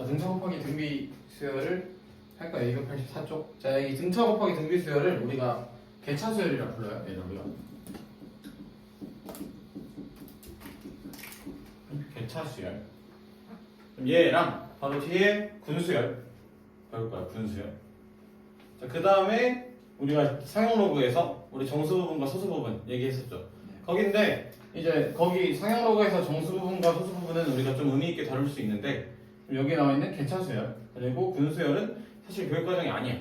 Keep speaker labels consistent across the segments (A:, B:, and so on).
A: 자, 등차 곱하기 등비 수열을 할까? 284쪽. 자, 이 등차 곱하기 등비 수열을 우리가 개차 수열이라 불러요. 얘는 우리가 개차 수열. 그럼 얘랑 바로 뒤에 군수열 배울 거야. 군수열. 자, 그 다음에 우리가 상용 로그에서 우리 정수 부분과 소수 부분 얘기했었죠. 거긴데 이제 거기 상용 로그에서 정수 부분과 소수 부분은 우리가 좀 의미 있게 다룰 수 있는데 여기 나와 있는 개차 수열 그리고 군수열은 사실 교육 과정이 아니야.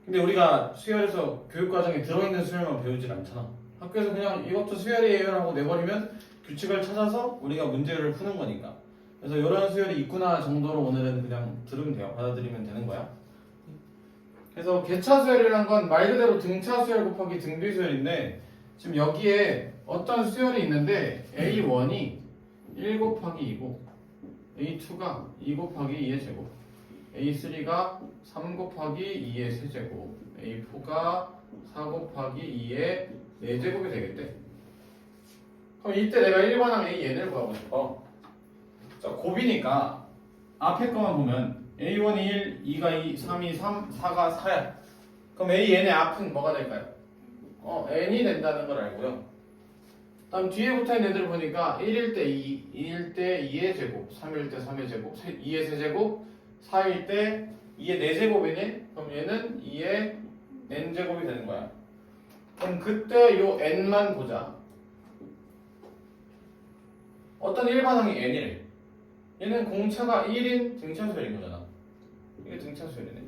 A: 근데 우리가 수열에서 교육 과정에 들어있는 수열만 배우질 않잖아. 학교에서 그냥 이것도 수열이에요라고 내버리면 규칙을 찾아서 우리가 문제를 푸는 거니까. 그래서 이런 수열이 있구나 정도로 오늘은 그냥 들으면 돼요. 받아들이면 되는 거야. 그래서 개차 수열이란 건 말 그대로 등차 수열 곱하기 등비 수열인데 지금 여기에 어떤 수열이 있는데 A1이 1 곱하기 2고 A2가 2 곱하기 2의 제곱 A3가 3 곱하기 2의 세제곱 A4가 4 곱하기 2의 4제곱이 되겠대. 그럼 이때 내가 일반항 AN을 구하고 싶어. 자, 곱이니까 앞에 거만 보면 A1이 1, 2가 2, 3이 3, 4가 4야. 그럼 AN의 앞은 뭐가 될까요? N이 된다는 걸 알고요. 다음 뒤에 붙어있는 애들 보니까 1일 때 2, 2일 때 2의 제곱, 3일 때 3의 제곱, 2의 세제곱, 4일 때 2의 4제곱이네? 그럼 얘는 2의 n제곱이 되는 거야. 그럼 그때 요 n만 보자. 어떤 일반항이 n이래. 얘는 공차가 1인 등차수열인 거잖아. 이게 등차수열이네.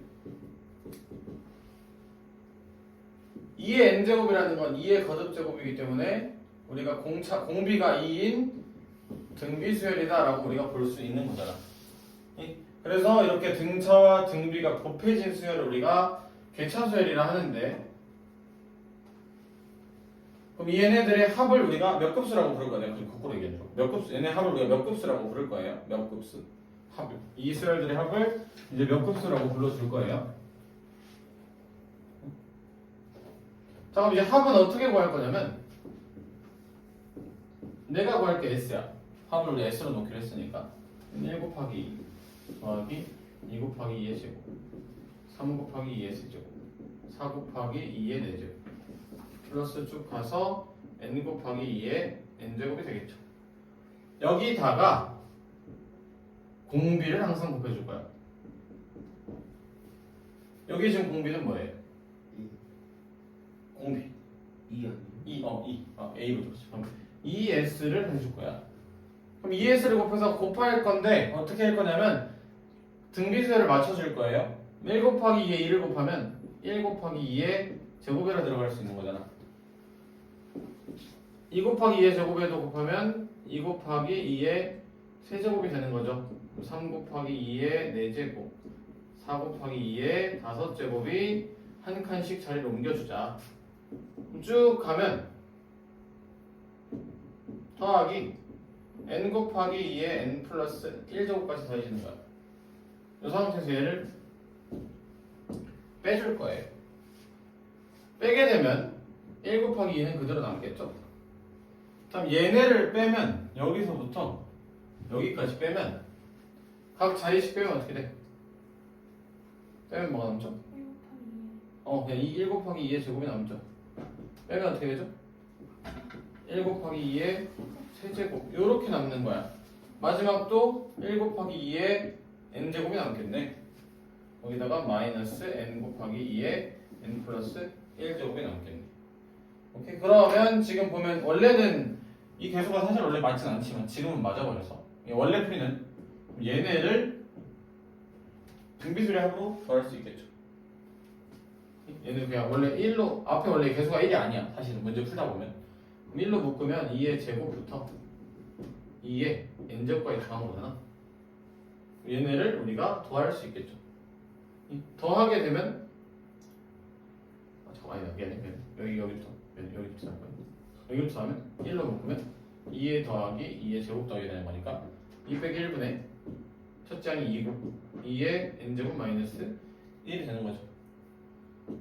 A: 2의 n제곱이라는 건 2의 거듭제곱이기 때문에 우리가 공비가 2인 등비수열이다 라고 우리가 볼 수 있는 거잖아. 그래서 이렇게 등차와 등비가 곱해진 수열을 우리가 개차수열이라 하는데 그럼 이 얘네들의 합을 우리가 몇 급수라고 부를 거야? 내가 거꾸로 얘기해줘. 몇 급수, 얘네 합을 우리가 몇 급수라고 부를 거예요? 몇 급수? 합을. 이 수열들의 합을 이제 몇 급수라고 불러줄 거예요? 자, 그럼 이제 합은 어떻게 구할 거냐면 내가 구할 게 S야. 합을 우리 S로 놓기로 했으니까 1 곱하기 2 더하기 2 곱하기 2의 제곱 3 곱하기 2의 세제곱 4 곱하기 2의 4제곱 플러스 쭉 가서 n 곱하기 2의 n제곱이 되겠죠. 여기다가 공비를 항상 곱해줄 거야. 여기 지금 공비는 뭐예요? 공비
B: 2 아니에요?
A: 2 A로 줬지. 그럼 2S를 해줄 거야. 그럼 2S를 곱해서 곱할 건데 어떻게 할 거냐면 등비수열을 맞춰줄 거예요. 1 곱하기 2에 2를 곱하면 1 곱하기 2의 제곱에로 들어갈 수 있는 거잖아. 2 곱하기 2의 제곱에도 곱하면 2 곱하기 2의 세제곱이 되는 거죠. 3 곱하기 2의 4제곱 4 곱하기 2의 5제곱이 한 칸씩 자리를 옮겨주자. 쭉 가면 더하기 n 곱하기 2의 n 플러스 1제곱까지 더해지는 거야. 이 상태에서 얘를 빼줄 거예요. 빼게 되면 1 곱하기 2는 그대로 남겠죠. 다음 얘네를 빼면 여기서부터 여기까지 빼면 각 자리씩 빼면 어떻게 돼? 빼면 뭐가 남죠?
C: 1 곱하기 2.
A: 그냥 1 곱하기 2의 제곱이 남죠. 빼면 어떻게 되죠? 1 곱하기 2의 세제곱 요렇게 남는 거야. 마지막도 1 곱하기 2의 n제곱이 남겠네. 거기다가 마이너스 n 곱하기 2의 n 플러스 1제곱이 남겠네. 오케이. 그러면 지금 보면 원래는 이 계수가 사실 원래 맞진 않지만 지금은 맞아버려서 원래 풀이는 얘네를 등비수열 합으로 더할 수 있겠죠. 얘는 그냥 원래 1로 앞에 원래 계수가 1이 아니야. 사실은 문제 풀다 보면 그럼 1로 묶으면 2의 제곱부터 2의 n제곱까지 더한 거잖아. 얘네를 우리가 더할 수 있겠죠. 더하게 되면 잠깐만 미안해. 여기부터 할 거야. 여기부터 하면 1로 묶으면 2의 더하기 2의 제곱 더하게 되는 거니까 2 빼기 1분의 첫째 항이 2고 2의 n제곱 마이너스 1이 되는 거죠.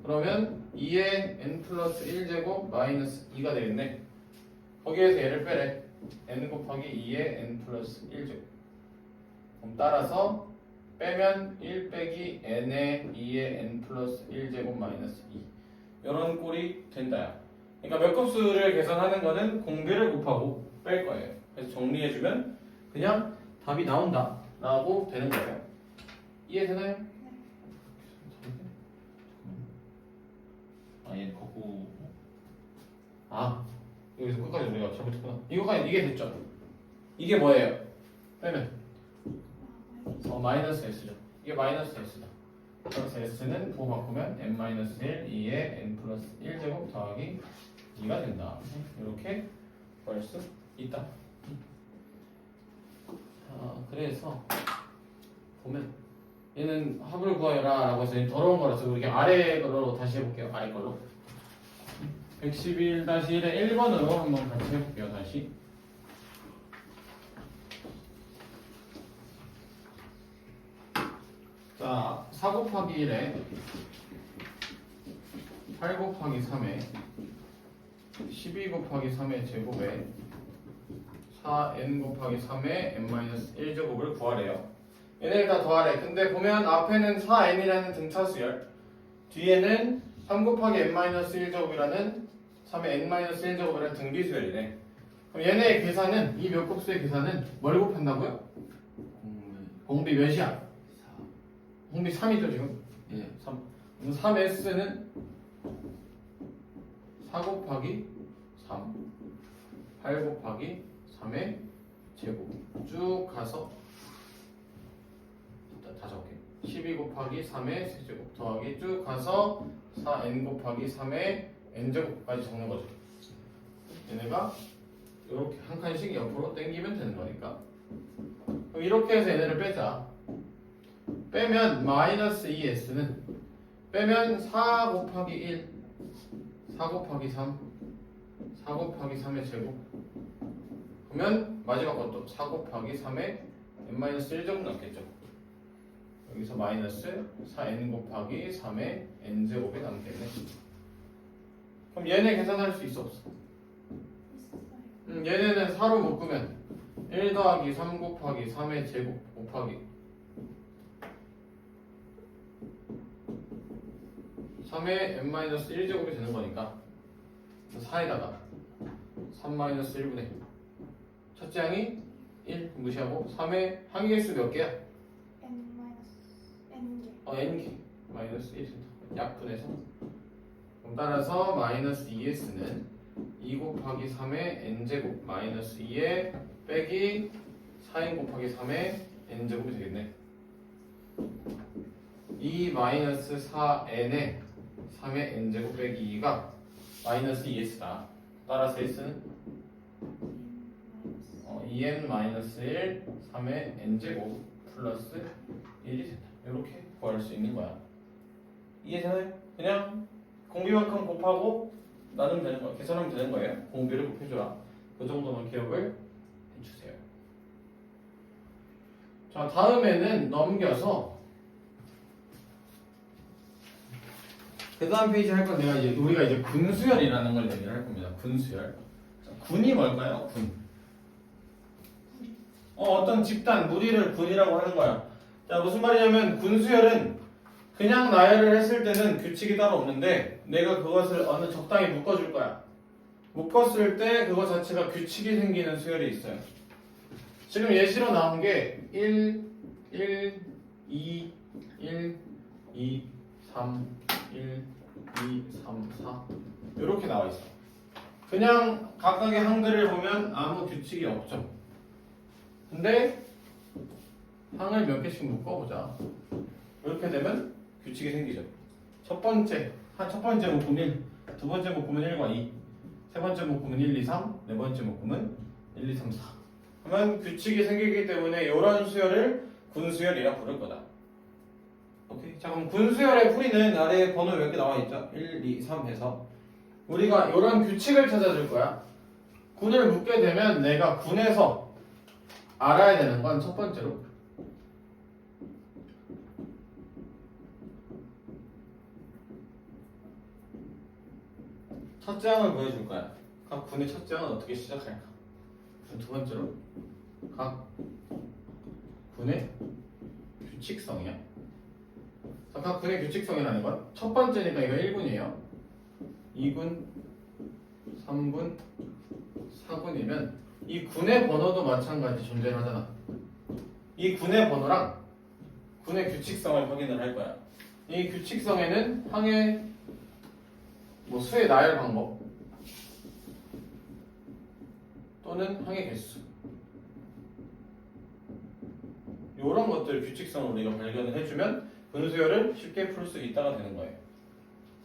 A: 그러면 2의 n 플러스 1제곱 마이너스 2가 되겠네. 거기에서 얘를 빼래. n 곱하기 2의 n 플러스 1제곱 그럼 따라서 빼면 1 빼기 n의 2의 n 플러스 1제곱 마이너스 2 이런 꼴이 된다야. 그러니까 몇 급수를 계산하는 거는 공비를 곱하고 뺄 거예요. 그래서 정리해주면 그냥 답이 나온다 라고 되는 거예요. 이해되나요? 얘 거꾸 여기서 끝까지 우리가 잘못했구나. 이거까지 이게 됐죠? 이게 뭐예요? 빼면 마이너스 s죠. 이게 마이너스 s다. 그래서 s는 부호 바꾸면 n 마이너스 1 2의 n 플러스 1제곱 더하기 2가 된다. 이렇게 구할 수 있다. 그래서 보면 얘는 합을 구하여라 라고 해서 더러운 거라서 우리 아래 걸로 다시 해볼게요. 아래 걸로 111-1의 1번으로 한번 같이 해볼게요. 다시 자, 4 곱하기 1에 8 곱하기 3에 12 곱하기 3의 제곱에 4n 곱하기 3의 n-1제곱을 구하래요. 얘네를 다 더하래. 근데 보면 앞에는 4n이라는 등차수열, 뒤에는 3 곱하기 n-1제곱이라는 3의 n-1제곱이라는 등비수열이네. 그럼 얘네의 계산은, 이 몇 곱수의 계산은 뭘 곱한다고요? 공비 몇이야? 공비 3이죠 지금?
B: 예.
A: 3. 그럼 3s는 4 곱하기 3 8 곱하기 3의 제곱 쭉 가서 일단 다 적을게요. 12 곱하기 3의 세제곱 더하기 쭉 가서 4n 곱하기 3의 n제곱까지 적는 거죠. 얘네가 이렇게 한 칸씩 옆으로 당기면 되는 거니까. 그럼 이렇게 해서 얘네를 빼자. 빼면 마이너스 2s는 빼면 4 곱하기 1 4 곱하기 3 4 곱하기 3의 제곱 그러면 마지막 것도 4 곱하기 3의 n-1제곱 남겠죠. 여기서 마이너스 4n 곱하기 3의 n제곱이 남겠네. 그럼 얘네 계산할 수 있어 없어? 얘네는 4로 묶으면 1 더하기 3 곱하기 3의 제곱 곱하기 3의 n-1제곱이 되는 거니까 4에다가 3-1분의 첫째 항이 1 무시하고 3의 항의개수 몇 개야? n개 마이너스 1 약분해서 그럼 따라서 마이너스 2s는 2 곱하기 3의 n제곱 마이너스 2의 빼기 4n 곱하기 3의 n제곱이 되겠네. 2 마이너스 4n의 3의 n제곱 빼기 2가 마이너스 2s다. 따라서 s는 2n 마이너스 1 3의 n제곱 플러스 1이 된다. 이렇게 구할 수 있는 거야. 이해되나요? 그냥 공비만큼 곱하고 나누면 되는 거야. 계산하면 되는 거예요. 공비를 곱해줘라. 그 정도만 기억을 해주세요. 자, 다음에는 넘겨서 그 다음 페이지 할 건 우리가 이제 군수열이라는 걸 얘기를 할 겁니다. 군수열. 자, 군이 뭘까요? 군. 어떤 집단, 무리를 군이라고 하는 거야. 자, 무슨 말이냐면 군수열은 그냥 나열을 했을 때는 규칙이 따로 없는데 내가 그것을 어느 적당히 묶어줄 거야. 묶었을 때 그것 자체가 규칙이 생기는 수열이 있어요. 지금 예시로 나온 게 1, 1, 2, 1, 2, 3, 1, 2, 3, 4 이렇게 나와 있어. 그냥 각각의 항들을 보면 아무 규칙이 없죠. 근데 항을 몇 개씩 묶어보자. 이렇게 되면 규칙이 생기죠. 첫 번째 묶음 1, 두 번째 묶음은 1과 2, 세 번째 묶음은 1, 2, 3, 네 번째 묶음은 1, 2, 3, 4. 그러면 규칙이 생기기 때문에 이런 수열을 군수열이라 부를 거다. 오케이. 자, 그럼 군수열의 풀이는 아래에 번호 몇 개 나와 있죠? 1, 2, 3 해서 우리가 이런 규칙을 찾아줄 거야. 군을 묶게 되면 내가 군에서 알아야 되는 건 첫 번째로 첫째 항을 보여줄 거야. 각 군의 첫째 항은 어떻게 시작할까? 두 번째로 각 군의 규칙성이야. 자, 각 군의 규칙성이라는 건 첫 번째니까 이거 1군이에요. 2군, 3군, 4군이면 이 군의 번호도 마찬가지 존재를 하잖아. 이 군의 번호랑 군의 규칙성을 확인을 할 거야. 이 규칙성에는 항의 뭐 수의 나열 방법 또는 항의 개수 이런 것들 규칙성을 우리가 발견을 해주면 분수열을 쉽게 풀 수 있다가 되는 거예요.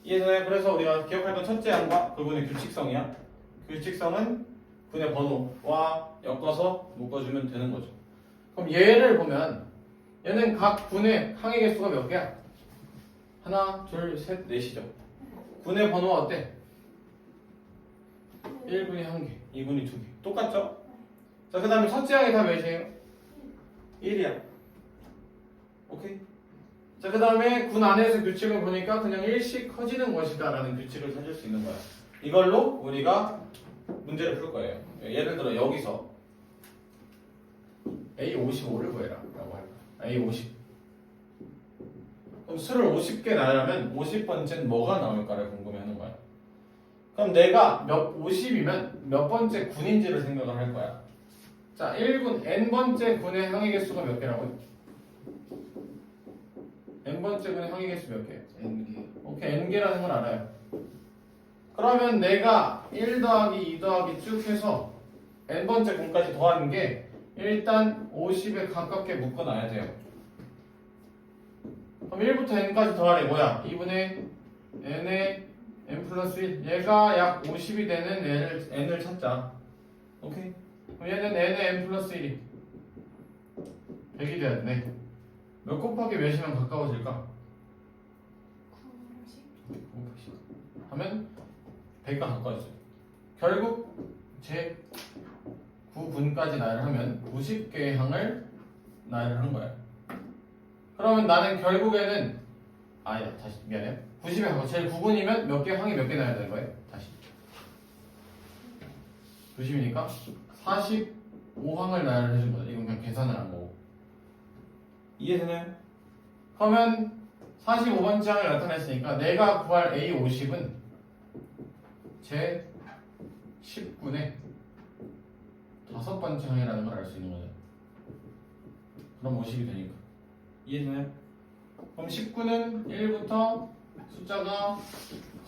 A: 이해되나요? 그래서 우리가 기억할 건 첫째 항과 그 군의 규칙성이야. 규칙성은 군의 번호와 엮어서 묶어주면 되는 거죠. 그럼 얘를 보면 얘는 각 군의 항의 개수가 몇 개야? 하나, 둘, 셋, 넷이죠. 군의 번호가 어때? 1군이 1개, 2군이 2개. 똑같죠? 자, 그 다음에 첫째 항이 다 몇이에요? 1이야. 오케이? 자, 그 다음에 군 안에서 규칙을 보니까 그냥 일씩 커지는 것이다 라는 규칙을 찾을 수 있는 거야. 이걸로 우리가 문제를 풀 거예요. 예를 들어 여기서 A55를 구해라 라고 할 거야. A50. 그럼 수를 50개 나열하면 50번째는 뭐가 나올까를 궁금해하는 거야. 그럼 내가 50이면 몇 번째 군인지를 생각을 할 거야. 자, 1군 n번째 군의 항의 개수가 몇 개라고요? n번째 군의 항의 개수 몇 개?
B: N개.
A: 오케이, n개라는 걸 알아요. 그러면 내가 1 더하기 2 더하기 쭉 해서 n번째 군까지 더하는 게 일단 50에 가깝게 묶어놔야 돼요. 그럼 1부터 n까지 더하래 뭐야? 2분의 n에 n 플러스 1 얘가 약 50이 되는 n을 찾자. 오케이? 그럼 얘는 n에 n 플러스 1이 100이 돼야 되네. 몇 곱하기 몇이면 가까워질까? 950 하면 100가 가까워져요. 결국 제 9군까지 나열하면 90개의 항을 나열을 한 거야. 그러면 나는 결국에는 아니야 다시 미안해요. 90에 가까워 제일 9군이면 몇 개 항이 몇 개 나열야 되는 거예요? 다시 90이니까 45항을 나열을 해준 거죠. 이건 그냥 계산을 한 거고. 이해되나요? 그러면 45번째 항을 나타냈으니까 내가 구할 A50은 제 10군의 5번째 항이라는 걸 알 수 있는 거죠. 그럼 50이 되니까. 이해되나요? 그럼 19는 1부터 숫자가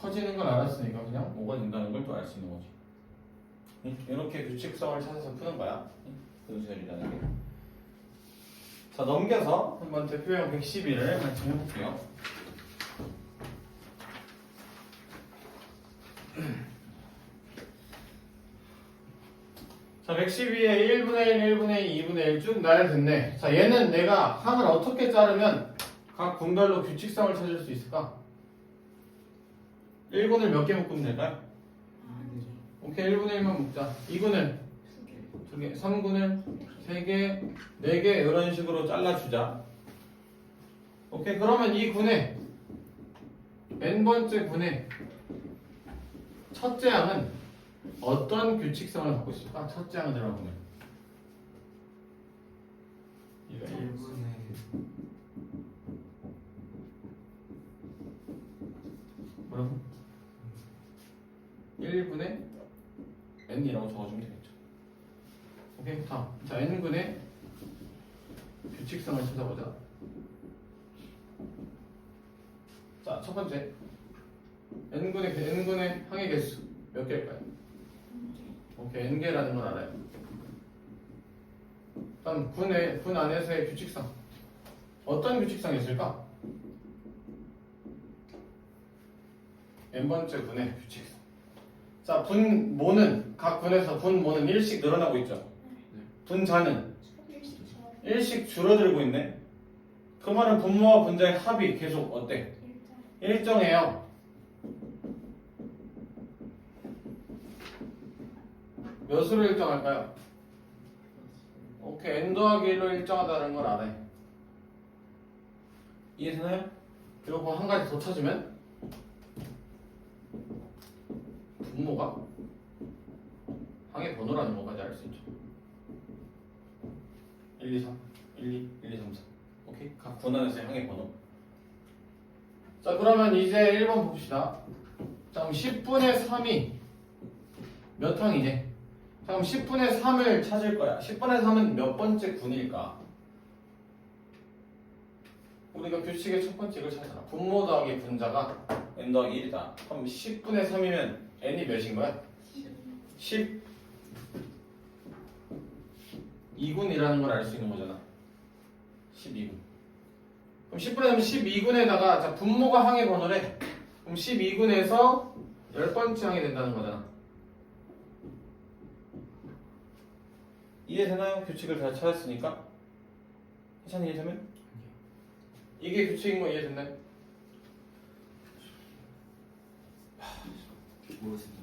A: 커지는 걸 알았으니까 그냥 5가 된다는 걸 또 알 수 있는 거지. 이렇게 규칙성을 찾아서 푸는 거야. 분수열이라는 게. 자, 넘겨서 한번 대표형 112를 같이 해볼게요. 자, 112에 1분의 1, 1분의 2, 2분의 1 쭉 나열됐네. 자, 얘는 내가 항을 어떻게 자르면 각 군별로 규칙성을 찾을 수 있을까? 1군을 몇 개 묶으면 될까요? 오케이, 1분의 1만 묶자. 2군을 2개, 3군을 3개, 4개 이런 식으로 잘라주자. 오케이, 그러면 이 군의 n번째 군의 첫째 항은 어떤 규칙성을 갖고 있을까? 첫째 항을 들어보면 얘가
B: 1분의
A: 뭐라고? 1분의 n이라고 적어주면 되겠죠. 오케이, 다음. 자, n군의 규칙성을 찾아보자. 자, 첫 번째 n군의 항의 개수 몇 개일까요? 오케이, n개라는 걸 알아요. 다음 군 안에서의 규칙성 어떤 규칙성이 있을까? n번째 군의 규칙성. 자, 분모는 각 군에서 분모는 1씩 늘어나고 있죠. 분자는 1씩 줄어들고 있네. 그 말은 분모와 분자의 합이 계속 어때? 일정해요. 몇으로 일정할까요? 오케이, n 더하기 1로 일정하다는 걸 알아요. 이해되나요? 그리고 한 가지 더 찾으면 분모가 항의 번호라는 것까지 알 수 있죠. 1, 2, 3 1, 2, 1, 2, 3, 4. 오케이? 각 군 안에서의 항의 번호. 자, 그러면 이제 1번 봅시다. 자, 그럼 10분의 3이 몇 항이지? 자, 그럼 10분의 3을 찾을 거야. 10분의 3은 몇 번째 군일까? 우리가 규칙의 첫 번째 이걸 찾잖아. 분모 더하기 분자가 n 더하기 1이다. 그럼 10분의 3이면 n이 몇인 거야? 12군이라는 걸 알 수 있는 거잖아. 12군. 그럼 10분의 3은 12군에다가 자, 분모가 항의 번호래. 그럼 12군에서 10번째 항이 된다는 거잖아. 이해되나요? 규칙을 다 찾았으니까. 해찬이 이해되면? 이게 규칙인 거 이해됐나요?
B: 모르겠습니다.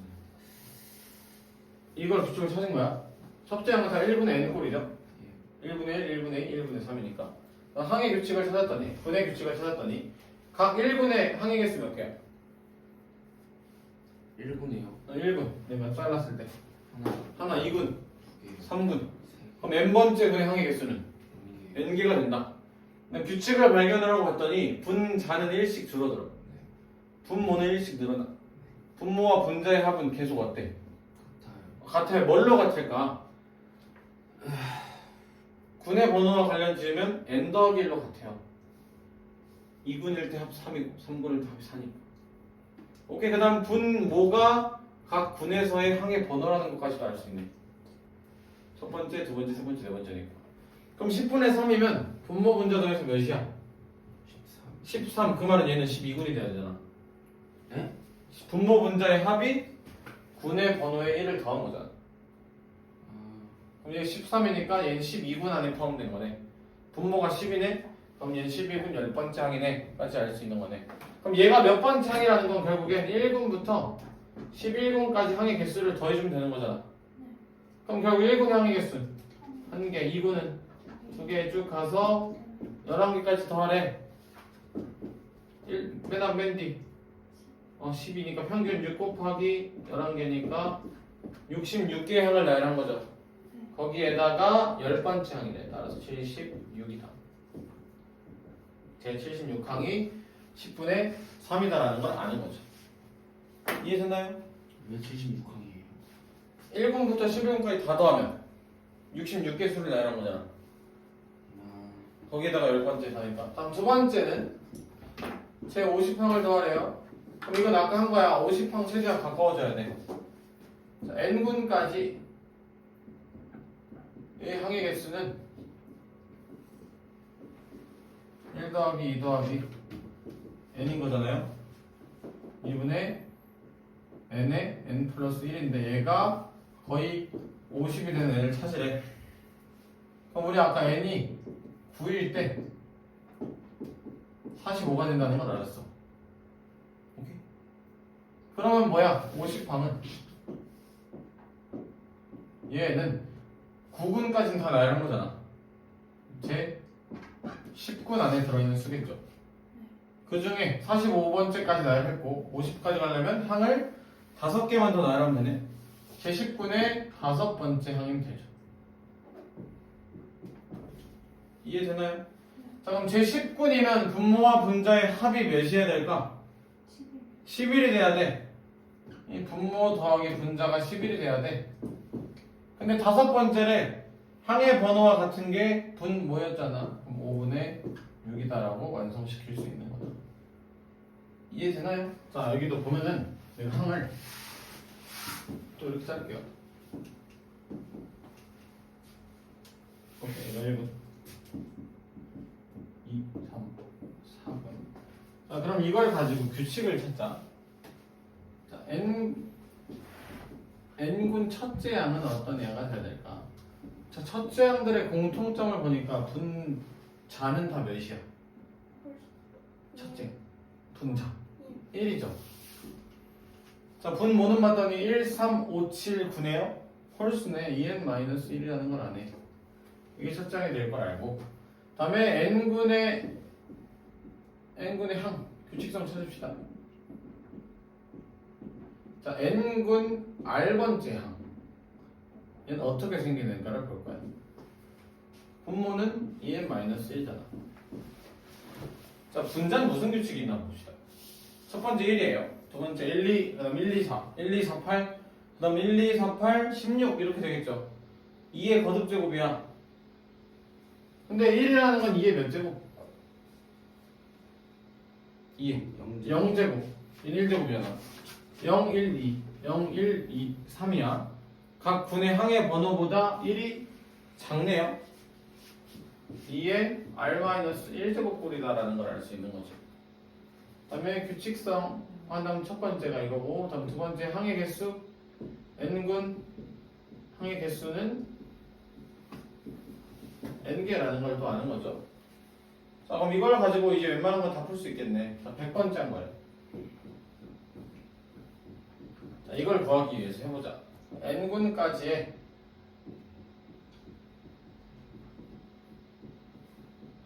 A: 이걸 규칙을 찾은 거야. 첫째 항은 다 1분의 n꼴이죠. 1분의 1, 1분의 2, 1분의 3이니까 항의 규칙을 찾았더니 분의 규칙을 찾았더니 각 1분의 항의 개수 몇 개야?
B: 1분이요.
A: 1분 내가 잘랐을 때 하나 2군,
B: 2개,
A: 3군. 그럼 n번째 분의 항의 개수는
B: 3개.
A: n개가 된다. 규칙을 발견을 하고 봤더니 분자는 1씩 줄어들어. 분모는 1씩 늘어나. 분모와 분자의 합은 계속 어때? 같아요. 뭘로 같을까? 군의 번호와 관련 지으면 n 더하기 1로 같아요. 2군일 때 합 3이고 3군일 때 합 4니까. 오케이. 그 다음 분모가 각 군에서의 항의 번호라는 것까지도 알 수 있네. 첫 번째, 두 번째, 세 번째, 네 번째니까. 그럼 10분의 3이면 분모 분자 더해서 몇이야? 13. 그 말은 얘는 12군이 돼야 되잖아.
B: 네?
A: 분모 분자의 합이 군의 번호에 1을 더한 거잖아. 그럼 얘 13이니까 얘는 12군 안에 포함된 거네. 분모가 10이네. 그럼 얘는 12군 10번째 항이네. 까지 알 수 있는 거네. 그럼 얘가 몇 번째 항이라는 건 결국엔 1군부터 11군까지 항의 개수를 더해주면 되는 거잖아. 그럼 결국 1군의 항의 개수 1개, 2군은 2개 쭉 가서 11개까지 더하래. 맨 앞 맨 뒤 10이니까 평균 6 곱하기 11개니까 66개의 항을 나열한 거죠. 거기에다가 10번째 항이래. 따라서 76이다. 제 76항이 10분의 3이다라는 걸 아는 거죠. 이해됐나요?
B: 왜 76항이에요?
A: 1군부터 11군까지 다 더하면 66개 수를 나열한 거잖아. 거기에다가 10번째 다니까. 다음 두 번째는 제 50항을 더하래요. 그럼 이건 아까 한 거야. 50항 최대한 가까워져야 돼. 자, n군까지 이 항의 개수는 1 더하기 2 더하기 n인 거잖아요. 2분의 n에 n 플러스 1인데 얘가 거의 50이 되는 n을 찾으래. 그럼 우리 아까 n이 9일 때 45가 된다는 걸 알았어. 오케이? 그러면 뭐야? 50항은 얘는 9군까지는 다 나열한 거잖아. 제 10군 안에 들어있는 수겠죠. 그 중에 45번째까지 나열했고 50까지 가려면 항을 5개만 더 나열하면 되네. 제 10군의 5번째 항이면 되죠. 이해되나요? 자, 그럼 제 10군이면 분모와 분자의 합이 몇이어야 될까? 11이 돼야 돼. 이 분모 더하기 분자가 11이 돼야 돼. 근데 5번째래. 항의 번호와 같은 게 분모였잖아. 그럼 5분의 6이다라고 완성시킬 수 있는 거다. 이해되나요? 자, 여기도 보면은 내가 항을 또 이렇게 짤게요. 오케이, 1분 2, 3, 4분. 자, 그럼 이걸 가지고 규칙을 찾자. 자, n군 첫째 항은 어떤 애가 돼야 될까? 자, 첫째 항들의 공통점을 보니까 분자는 다 몇이야? 첫째 분자 1이죠. 자, 분모는 봤더니 1, 3, 5, 7, 9네요. 홀수네. 2n-1이라는 걸 아네. 이게 첫째 항이 될 걸 알고. 다음에 n군의 항 규칙성 찾읍시다. 자, n군 r번째 항 얘는 어떻게 생기는가를 볼 거야. 분모는 2n-1잖아. 자, 분자는 무슨 규칙이 있나 봅시다. 첫 번째 1이에요. 두 번째 1, 2, 그 다음 1, 2, 4. 1, 2, 4, 8. 그 다음 1, 2, 4, 8, 16 이렇게 되겠죠. 2의 거듭제곱이야. 근데 1이라는 건 2의 몇 제곱? 2. 0제곱. 1제곱이잖아. 0, 1, 2. 0, 1, 2, 3이야. 각 분의 항의 번호보다 1이 작네요. 2의 r-1제곱꼴이다라는 걸 알 수 있는 거죠. 그 다음에 규칙성 다음 첫 번째가 이거고, 다음 두 번째 항의 개수 n군 항의 개수는 n개라는 걸 또 아는 거죠. 자, 그럼 이걸 가지고 이제 웬만한 건 다 풀 수 있겠네. 자, 100번째 한 거예요. 자, 이걸 구하기 위해서 해보자. n군까지의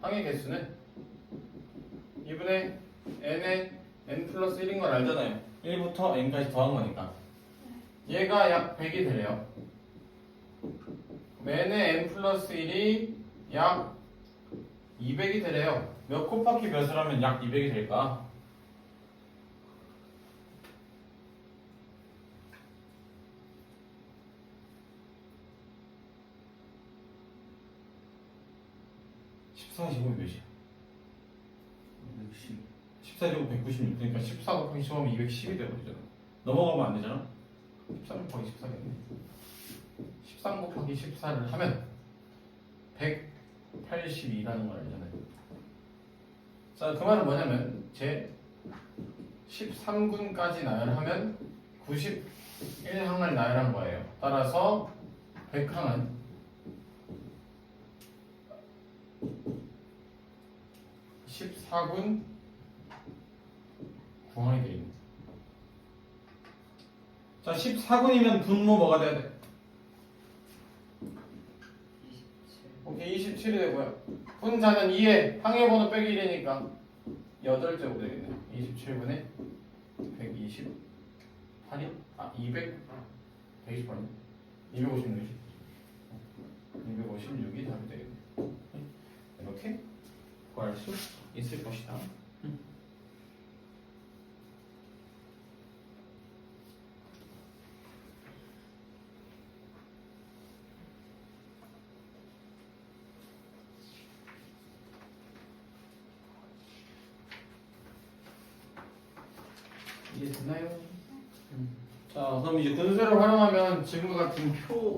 A: 항의 개수는 2분의 n의 n 플러스 1인 걸 알잖아요. 1부터 n까지 더한 거니까. 얘가 약 100이 되래요. n의 n 플러스 1이 약 200이 되래요. 몇 곱하기 몇을 하면 약 200이 될까? (14제곱이) 몇이야?
B: 110.
A: 14제곱 196. 그러니까 14 곱하기 15하면 210이 되버리잖아. 넘어가면 안 되잖아. 13 곱하기 14겠네. 13 곱하기 14를 하면 182라는 걸 알잖아요. 자, 그 말은 뭐냐면 제 13군까지 나열하면 91항을 나열한 거예요. 따라서 100항은 14군 구항이 되어 있는. 자, 14군이면 분모 뭐가 돼야 돼? 오케이, 27이 되고요. 분자는 2에 항의 번호 빼기 1이니까 8제곱 되겠네. 27분의 128이? 200? 128이? 256이지. 256이 답이 되겠네. 이렇게 구할 수 있을 것이다. 이해됐나요? 자, 그럼 이제 분수를 활용하면 지금과 같은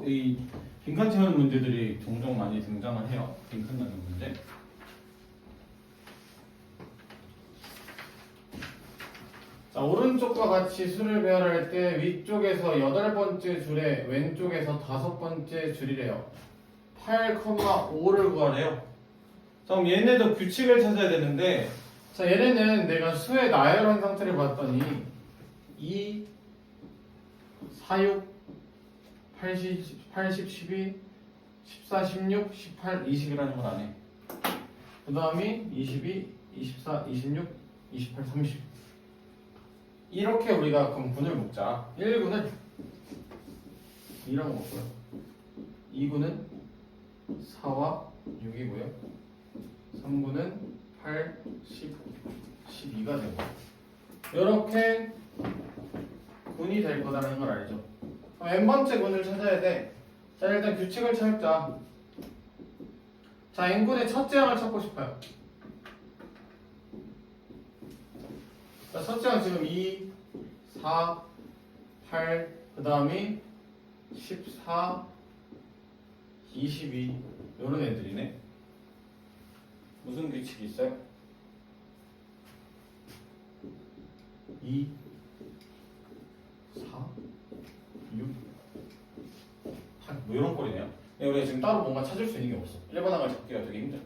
A: 이 빈칸 채우는 문제들이 종종 많이 등장을 해요. 빈칸 넣는 문제. 자, 오른쪽과 같이 수를 배열할 때 위쪽에서 8번째 줄에 왼쪽에서 5번째 줄이래요. 8,5를 구하래요. 자, 그럼 얘네도 규칙을 찾아야 되는데, 자, 얘네는 내가 수에 나열한 상태를 봤더니 2, 4, 6, 80, 12, 14, 16, 18, 20이라는 걸 안 해. 그 다음이 22, 24, 26, 28, 30. 이렇게 우리가 그럼 군을 묶자. 1군은 2라고 먹고요. 2군은 4와 6이고요. 3군은 8, 10, 12가 되고. 이렇게 군이 될 거다라는 걸 알죠. 그럼 n번째 군을 찾아야 돼. 자, 일단 규칙을 찾자. 자, n군의 첫째 항을 찾고 싶어요. 자, 첫째 항 지금 2, 4, 8, 그 다음이 14, 22 이런 애들이네. 무슨 규칙이 있어요? 2, 4, 6, 8 뭐 이런 꼴이네요. 우리가 지금 따로 뭔가 찾을 수 있는 게 없어. 1번 항을 찾기가 되게 힘들어.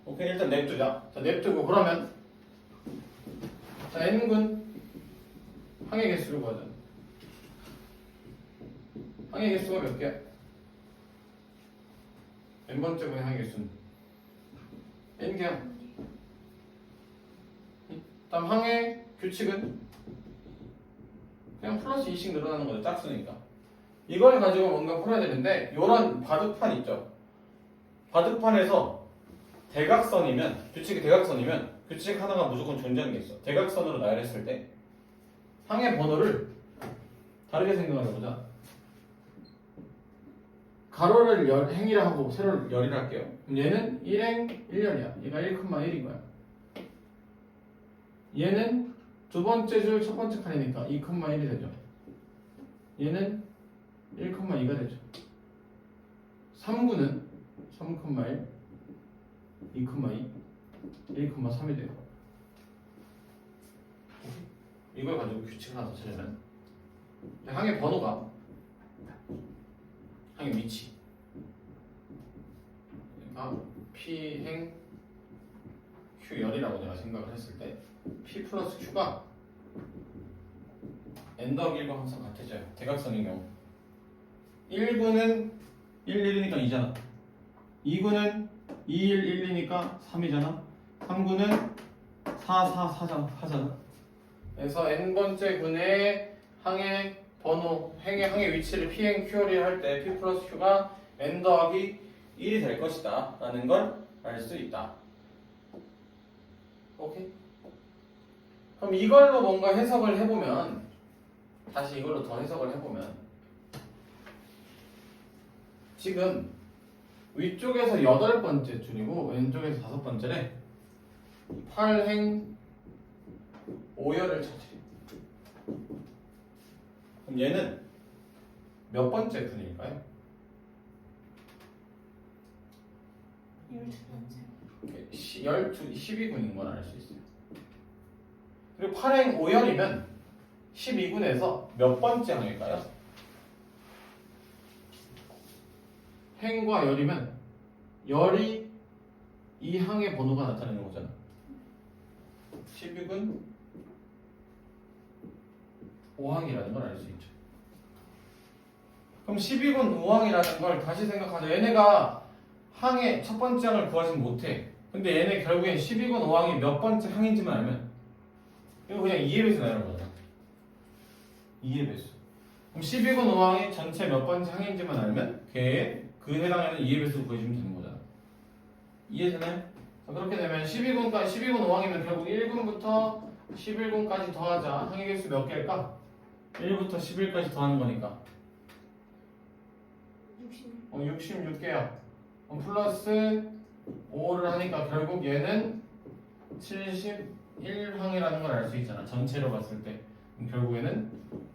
A: 오케이, 일단 냅두자. 자, 냅두고 그러면 자, n군 항의 개수를 구하자. 항의 개수가 몇 개야? n번째 군의 항의 개수는 n개야. 다음 항의 규칙은 그냥 플러스 2씩 늘어나는 거죠. 짝수니까. 이걸 가지고 뭔가 풀어야 되는데 이런 바둑판 있죠. 바둑판에서 규칙이 대각선이면 규칙 하나가 무조건 존재하는 게 있어. 대각선으로 나열했을 때 항의 번호를 다르게 생각해 보자. 가로를 행이라 하고 세로를 열이라 할게요. 그럼 얘는 1행 1열이야. 얘가 1,1인 거야. 얘는 두 번째 줄 첫 번째 칸이니까 2,1이 되죠. 얘는 1,2가 되죠. 3구는 3,1, 2,2, 1,3이 돼요. 이걸 가지고 규칙 하나 더 찾으면 항의 번호가 항의 위치 그러니까 P행 Q열이라고 내가 생각을 했을 때 P 플러스 Q가 N 더하기 1과 항상 같아져요. 대각선인 경우 1구는 1, 1이니까 2잖아. 2구는 2, 1, 1이니까 3이잖아. 3구는 4, 4, 4잖아. 그래서 n번째 군의 항의 번호, 항의 위치를 P행 Q열이 할 때 P 플러스 Q가 n 더하기 1이 될 것이다 라는 걸 알 수 있다. 오케이? 그럼 이걸로 뭔가 해석을 해보면 다시 이걸로 더 해석을 해보면 지금 위쪽에서 8번째 줄이고 왼쪽에서 5번째래 8행 5열을 찾지. 그럼 얘는 몇 번째 군일까요?
C: 12번째.
A: 12군인 걸 알 수 있어요. 그리고 8행 5열이면 12군에서 몇 번째 항일까요? 행과 열이면 열이 이 항의 번호가 나타내는 거잖아. 12군 5항이라는 걸 알 수 있죠. 그럼 12군 5항이라는 걸 다시 생각하자. 얘네가 항의 첫 번째 항을 구하지 못해. 근데 얘네 결국엔 12군 5항이 몇 번째 항인지만 알면 이거 그냥 2의 배수 나오는 거잖아. 2의 배수. 그럼 12군 5항이 전체 몇 번째 항인지만 알면 그 해당에는 2의 배수 구해주면 되는 거잖아. 이해되나요? 자, 그렇게 되면 12군 5항이면 결국 1군부터 11군까지 더하자. 항의 개수 몇 개일까? 1부터 11까지 더하는 거니까 66개야. 플러스 5를 하니까 결국 얘는 71항이라는 걸 알 수 있잖아. 전체로 봤을 때. 그럼 결국에는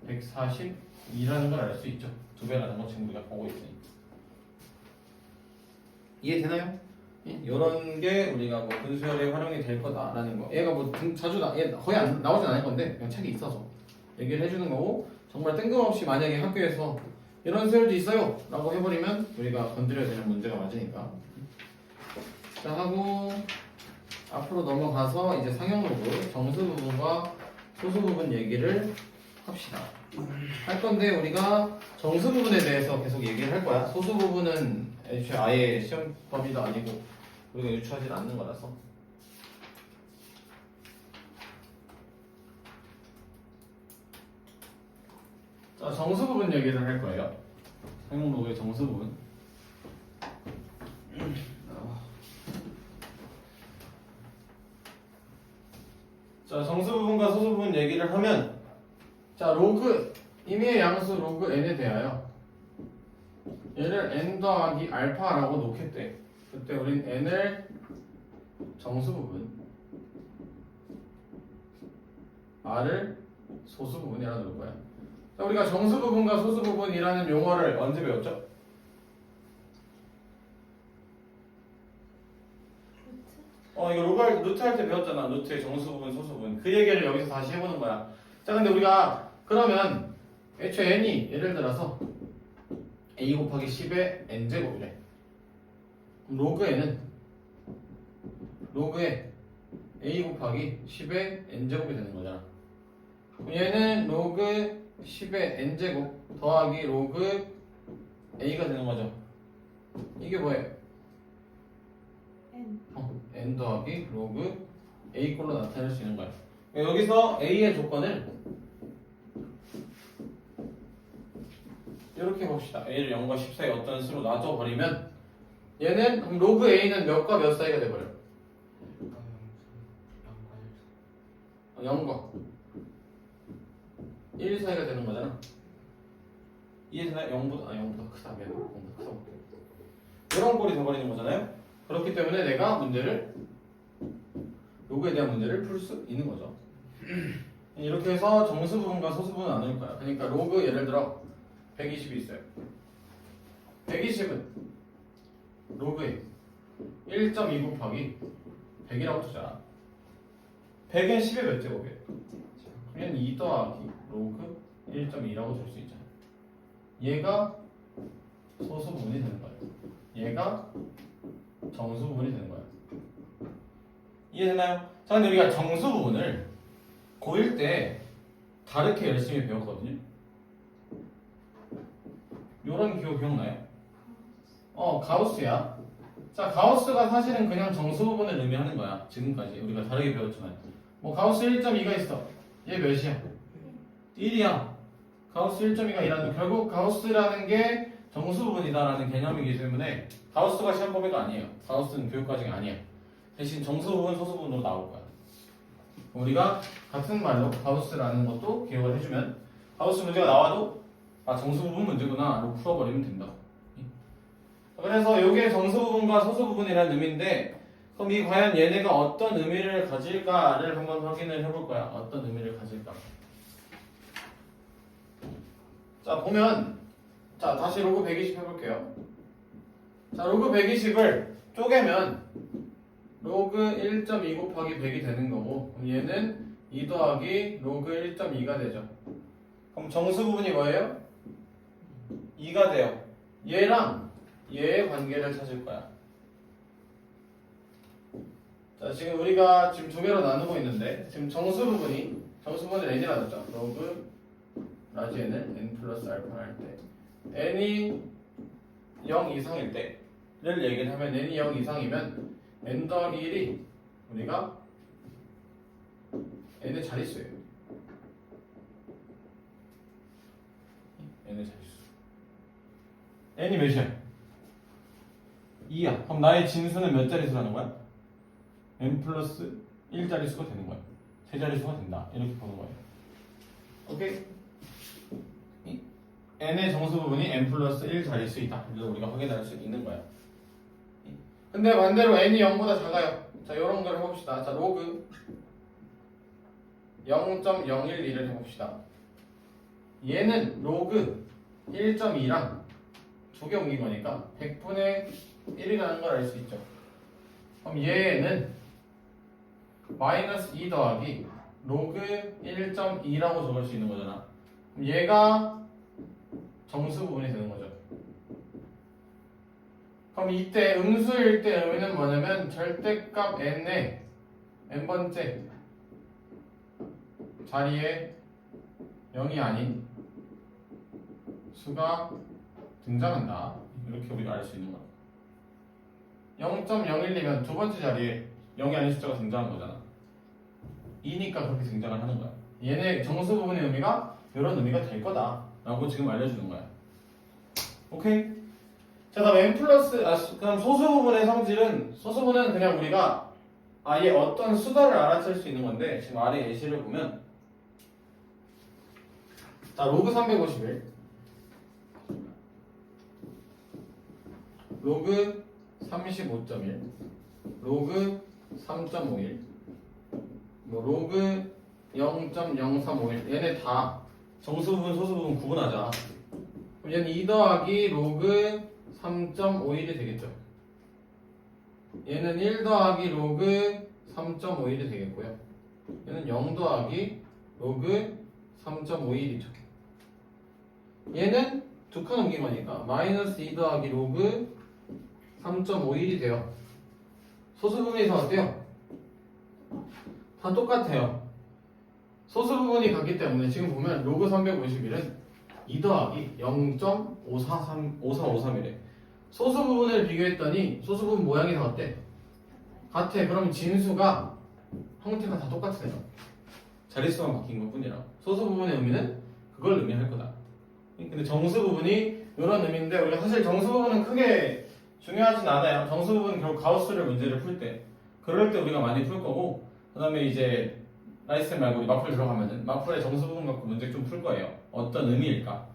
A: 142라는 걸 알 수 있죠. 2배라는 거 지금 우리가 보고 있으니까. 이해되나요? 이런 게 우리가 뭐 분수열에 활용이 될 거다라는 거. 얘가 뭐 자주 얘 거의 나오진 않을 건데 그냥 책이 있어서 얘기를 해주는 거고, 정말 뜬금없이 만약에 학교에서 이런 수열도 있어요 라고 해버리면 우리가 건드려야 되는 문제가 맞으니까. 자, 하고 앞으로 넘어가서 이제 상형로그 정수 부분과 소수 부분 얘기를 합시다. 할 건데 우리가 정수 부분에 대해서 계속 얘기를 할 거야. 소수 부분은 애초에 아예 시험 범위도 아니고 우리가 유추하지 않는 거라서. 자, 정수 부분 얘기를 할 거예요. 상용로그의 정수 부분. 자, 정수 부분과 소수 부분 얘기를 하면, 자, 로그 임의의 양수 로그 n에 대하여 얘를 n 더하기 알파라고 놓겠대. 그때 우린 n을 정수 부분, r을 소수 부분이라고 놓을 거야. 자, 우리가 정수 부분과 소수 부분이라는 용어를 언제 배웠죠? 이거 루트 할 때 배웠잖아. 루트의 정수 부분, 소수 부분. 그 얘기를 여기서 다시 해보는 거야. 자, 근데 우리가 그러면 애초에 n이 예를 들어서 a 곱하기 10의 n제곱이래. 그럼 로그에 a 곱하기 10의 n제곱이 되는 거잖아. 그럼 얘는 로그 10의 n제곱 더하기 로그 a가 되는 거죠. 이게 뭐예요?
C: N.
A: n 더하기 로그 a 꼴로 나타낼 수 있는 거야. 여기서 a의 조건을 이렇게 봅시다. a를 0과 10 사이 어떤 수로 놔둬버리면
C: 얘는 그럼 로그 a는 몇과 몇 사이가 돼버려? 0과 1 사이가 되는 거잖아. 이해되나요? 0보다 크다. 미안. 0보다 크다. 이런 꼴이 돼버리는 거잖아요. 그렇기 때문에 내가 로그에 대한 문제를 풀 수 있는 거죠. 이렇게 해서 정수 부분과 소수 부분을 나눌 거야. 그러니까 로그 예를 들어 120이 있어요. 120은 로그에 1.2 곱하기 100이라고 두잖아. 100은 10의 몇 제곱이에요? 그러면 2 더하기 로그 1.2라고 줄 수 있잖아. 얘가 소수 부분이 되는 거예요. 얘가 정수 부분이 되는 거야. 이해되나요? 자, 근데 우리가 정수 부분을 고1 때 다르게 열심히 배웠거든요. 요런 기호 기억나요? 가우스야. 자, 가우스가 사실은 그냥 정수 부분을 의미하는 거야. 지금까지 우리가 다르게 배웠지만. 뭐 가우스 1.2가 있어. 얘 몇이야? 1이야. 가우스 1.2가 일하는 결국 가우스라는 게 정수 부분이다라는 개념이기 때문에 가우스가 시험 범위가 아니에요. 가우스는 교육 과정이 아니야. 대신 정수 부분, 소수 부분으로 나올 거야. 우리가 같은 말로 가우스라는 것도 기억을 해주면 가우스 문제가 나와도 정수 부분 문제구나 로 풀어버리면 된다. 그래서 이게 정수 부분과 소수 부분이라는 의미인데 그럼 이 과연 얘네가 어떤 의미를 가질까를 한번 확인을 해볼 거야. 어떤 의미를 가질까? 자, 보면 다시 로그 120 해볼게요. 자, 로그 120을 쪼개면 로그 1.2 곱하기 100이 되는 거고 그럼 얘는 2 더하기 로그 1.2가 되죠. 그럼 정수 부분이 뭐예요? 2가 돼요. 얘랑 얘의 관계를 찾을 거야. 자, 지금 우리가 지금 두 개로 나누고 있는데 지금 정수 부분을 n이라 줬죠. 로그 라지 n을 n 플러스 알파 할 때 n이 0 이상일 때를 얘기를 하면 n이 0 이상이면 n 더하기 1이 우리가 n의 자릿수예요. n의 자릿수. n이 몇이야? 2야. 그럼 나의 진수는 몇 자릿수라는 거야? n 플러스 1 자릿수가 되는 거야. 세 자릿수가 된다. 이렇게 보는 거예요. 오케이? n의 정수 부분이 n 플러스 1 자릿수이다. 이걸 우리가 확인할 수 있는 거야. 근데 반대로 n이 0보다 작아요. 자, 요런 걸 해봅시다. 자, 로그 0.012를 해봅시다. 얘는 로그 1.2랑 두 개 옮긴 거니까 100분의 1이라는 걸 알 수 있죠. 그럼 얘는 마이너스 2 더하기 로그 1.2라고 적을 수 있는 거잖아. 그럼 얘가 정수 부분이 되는 거죠. 그럼 이때 음수일 때 의미는 뭐냐면 절대값 n의 n번째 자리에 0이 아닌 수가 등장한다. 이렇게 우리가 알 수 있는 거야. 0.012면 두 번째 자리에 0이 아닌 숫자가 등장한 거잖아. 2니까 그렇게 등장을 하는 거야. 얘네 정수 부분의 의미가 이런 의미가 될 거다 라고 지금 알려주는 거야. 오케이? 자, 다음 n 플러스 그럼 소수 부분의 성질은 소수 부분은 그냥 우리가 아예 어떤 수다를 알아챌 수 있는 건데 지금 아래 예시를 보면 자, 로그 351 로그 35.1 로그 3.51 뭐 로그 0.0351 얘네 다 정수 부분 소수 부분 구분하자. 그럼 얘는 2 더하기 로그 3.51이 되겠죠. 얘는 1 더하기 로그 3.51이 되겠고요. 얘는 0 더하기 로그 3.51이죠. 얘는 두 칸 옮긴 거니까 마이너스 2 더하기 로그 3.51이 돼요. 소수 부분이 다 어때요? 다 똑같아요. 소수 부분이 같기 때문에 지금 보면 로그 351은 2 더하기 0.5453이래. 소수 부분을 비교했더니 소수 부분 모양이 다 어때? 같아. 그럼 진수가 형태가 다 똑같아요. 자릿수만 바뀐 것 뿐이라. 소수 부분의 의미는 그걸 의미할 거다. 근데 정수 부분이 이런 의미인데 우리가 사실 정수 부분은 크게 중요하진 않아요. 정수 부분 결국 가우스를 문제를 풀 때 그럴 때 우리가 많이 풀 거고 그 다음에 이제 라이센 말고 우리 마플 들어가면은 마플의 정수 부분 갖고 문제 좀 풀 거예요. 어떤 의미일까?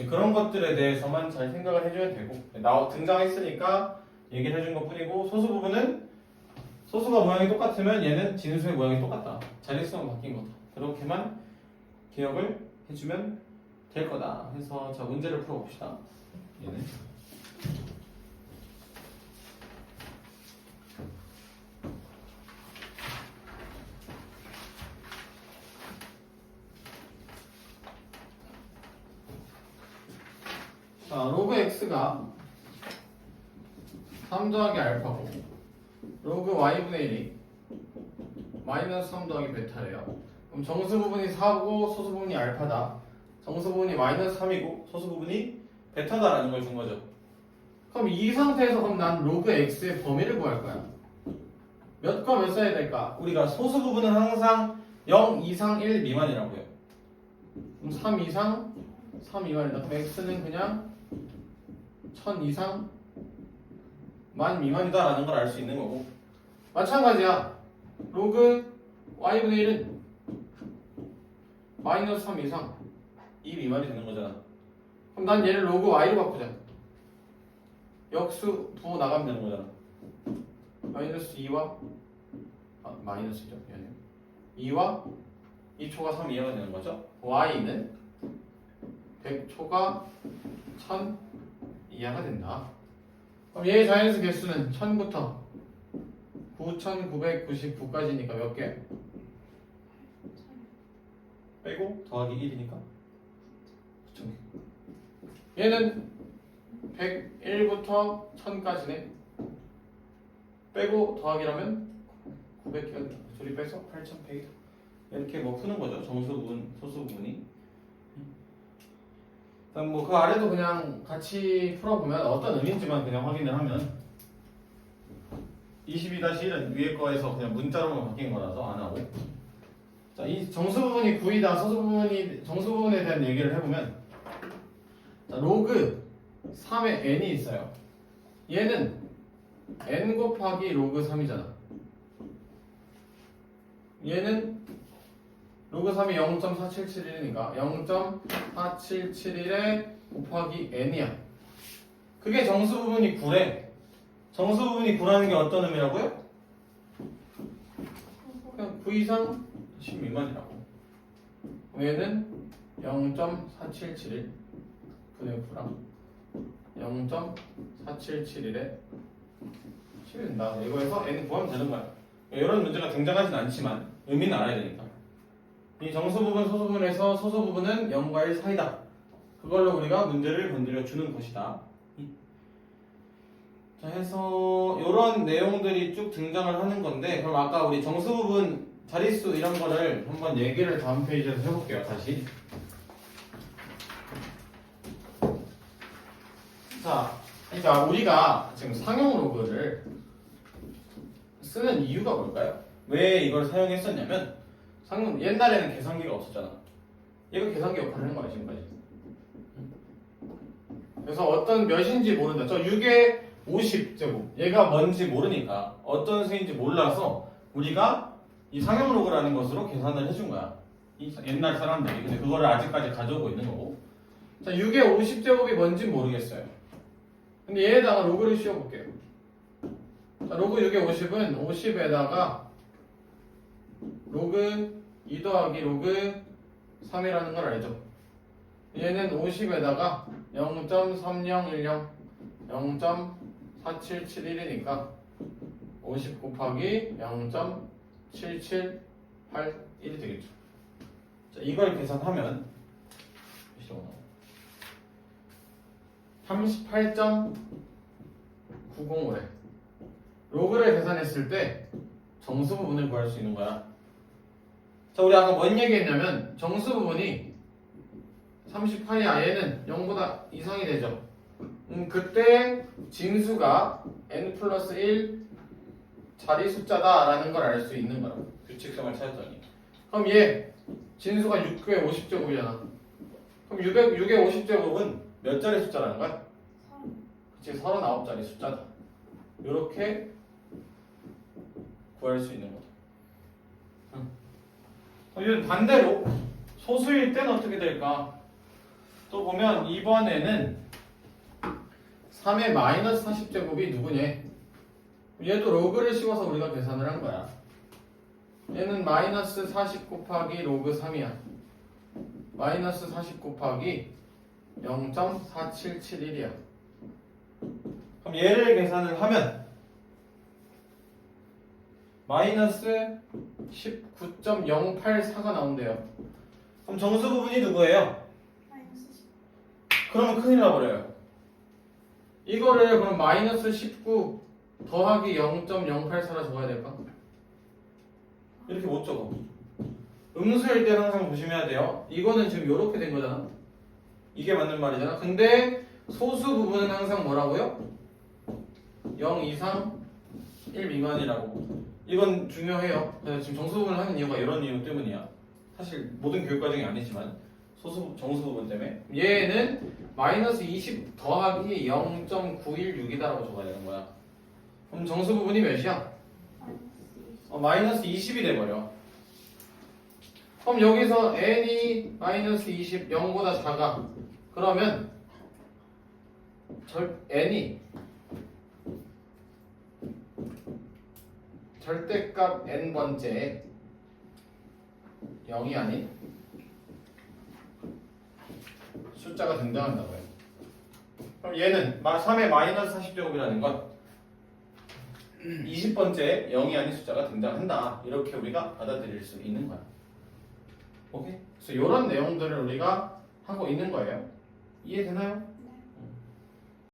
C: 그런 것들에 대해서만 잘 생각을 해줘야 되고 등장했으니까 얘기를 해준 것 뿐이고 소수 부분은 소수가 모양이 똑같으면 얘는 진수의 모양이 똑같다. 자릿수만 바뀐 거다. 그렇게만 기억을 해주면 될 거다. 해서 자 문제를 풀어봅시다. 얘는 자 로그 x가 3 더하기 알파고 로그 y분의 1이 마이너스 3 더하기 베타래요. 그럼 정수 부분이 4고 소수 부분이 알파다. 정수 부분이 마이너스 3이고 소수 부분이 베타다라는 걸 준 거죠. 그럼 이 상태에서 그럼 난 로그 x의 범위를 구할 거야. 몇과 몇 써야 될까? 우리가 소수 부분은 항상 0 이상 1 미만이라고요. 그럼 3 이상 3 미만이다. 그럼 x는 그냥 1000 이상 만 미만이다라는 걸 알 수 있는 거고 마찬가지야. 로그 y분의 1은 마이너스 3 이상 2 미만이 되는 거잖아. 그럼 난 얘를 로그 y로 바꾸자. 역수 부호 나가면 되는 거잖아. 마이너스 2와 마이너스죠. 미안해요. 2와 2초가 3 이하가 되는 거죠. y는 100초가 1000 이하가 된다. 그럼 얘의 자연수 개수는 1000부터 9999까지니까 몇 개? 빼고 더하기 1이니까 9000개. 얘는 101부터 1000까지네. 빼고 더하기라면 900개가 둘이 빼서 8100이다. 이렇게 뭐 푸는 거죠. 정수 부분, 소수 부분이. 일단 뭐 그 아래도 그냥 같이 풀어보면 어떤 의미인지만 그냥 확인을 하면 22-1은 위에 거에서 그냥 문자로만 바뀐 거라서 안 하고 자, 이 정수 부분이 9이다. 정수 부분에 대한 얘기를 해보면 자, 로그 3에 n이 있어요. 얘는 n 곱하기 로그 3이잖아. 얘는 로그 3이 0.4771이니까 0.4771에 곱하기 n이야. 그게 정수 부분이 9래. 정수 부분이 9라는 게 어떤 의미라고요? 그냥 9 이상 10 미만이라고. 얘는 0.4771 분의 9랑 0.4771에 10이 된다. 이거에서 n 구하면 되는 거야. 이런 문제가 등장하진 않지만 의미는 알아야 되니까. 이 정수 부분, 소수 부분에서 소수 부분은 0과 1 사이다. 그걸로 우리가 문제를 건드려 주는 것이다. 자, 해서 이런 내용들이 쭉 등장을 하는 건데, 그럼 아까 우리 정수 부분, 자릿수 이런 거를 한번 얘기를 다음 페이지에서 해볼게요. 다시. 자, 그러니까 우리가 지금 상용 로그를 쓰는 이유가 뭘까요? 왜 이걸 사용했었냐면 옛날에는 계산기가 없었잖아. 얘가 계산기 역할을 하는 거야 지금까지. 그래서 어떤 몇인지 모른다. 저 6의 50제곱 얘가 뭔지 모르니까 어떤 수인지 몰라서 우리가 이 상용 로그라는 것으로 계산을 해준 거야. 이 옛날 사람들이. 근데 그거를 아직까지 가져오고 있는 거고. 자, 6의 50제곱이 뭔지 모르겠어요. 근데 얘에다가 로그를 씌워볼게요. 자, 로그 6의 50은 50에다가 로그 2 더하기 로그 3이라는 걸 알죠? 얘는 50에다가 0.3010 0.4771이니까 50 곱하기 0.7781이 되겠죠. 자, 이걸 계산하면 38.905래. 로그를 계산했을 때 정수 부분을 구할 수 있는 거야. 자, 우리 아까 뭔 얘기했냐면 정수 부분이 38이야. 얘는 0보다 이상이 되죠. 그때 진수가 n 플러스 1 자리 숫자다라는 걸 알 수 있는 거라. 규칙성을 찾았더니. 그럼 얘 진수가 6의 50제곱이잖아. 그럼 6의 50제곱은 몇 자리 숫자라는 거야? 그치, 39자리 숫자다. 이렇게 구할 수 있는 거다. 이건 반대로 소수일 때는 어떻게 될까? 또 보면 이번에는 3의 마이너스 40제곱이 누구냐? 얘도 로그를 씌워서 우리가 계산을 한 거야. 얘는 마이너스 40 곱하기 로그 3이야. 마이너스 40 곱하기 0.4771이야. 그럼 얘를 계산을 하면 마이너스 19.084가 나온대요. 그럼 정수 부분이 누구예요?
D: 마이너스 10.
C: 그러면 큰일 나버려요. 이거를 그럼 마이너스 19 더하기 0.084라 적어야 될까? 이렇게 못 적어. 음수일 때 항상 조심해야 돼요. 이거는 지금 이렇게 된 거잖아. 이게 맞는 말이잖아. 근데 소수 부분은 항상 뭐라고요? 0 이상 1 미만이라고. 이건 중요해요. 그래서 지금 정수 부분을 하는 이유가 이런 이유 때문이야. 사실 모든 교육 과정이 아니지만 정수 부분 때문에. 얘는 마이너스 20 더하기 0.916이다라고 적어야 되는 거야. 그럼 정수 부분이 몇이야? 마이너스 20이 돼버려. 그럼 여기서 n이 마이너스 20, 0보다 작아. 그러면 n이 절대값 n번째 0이 아닌 숫자가 등장한다고요. 그럼 얘는 3의 마이너스 40제곱이라는 건 20번째 0이 아닌 숫자가 등장한다. 이렇게 우리가 받아들일 수 있는 거야. 오케이? 그래서 이런 내용들을 우리가 하고 있는 거예요. 이해되나요?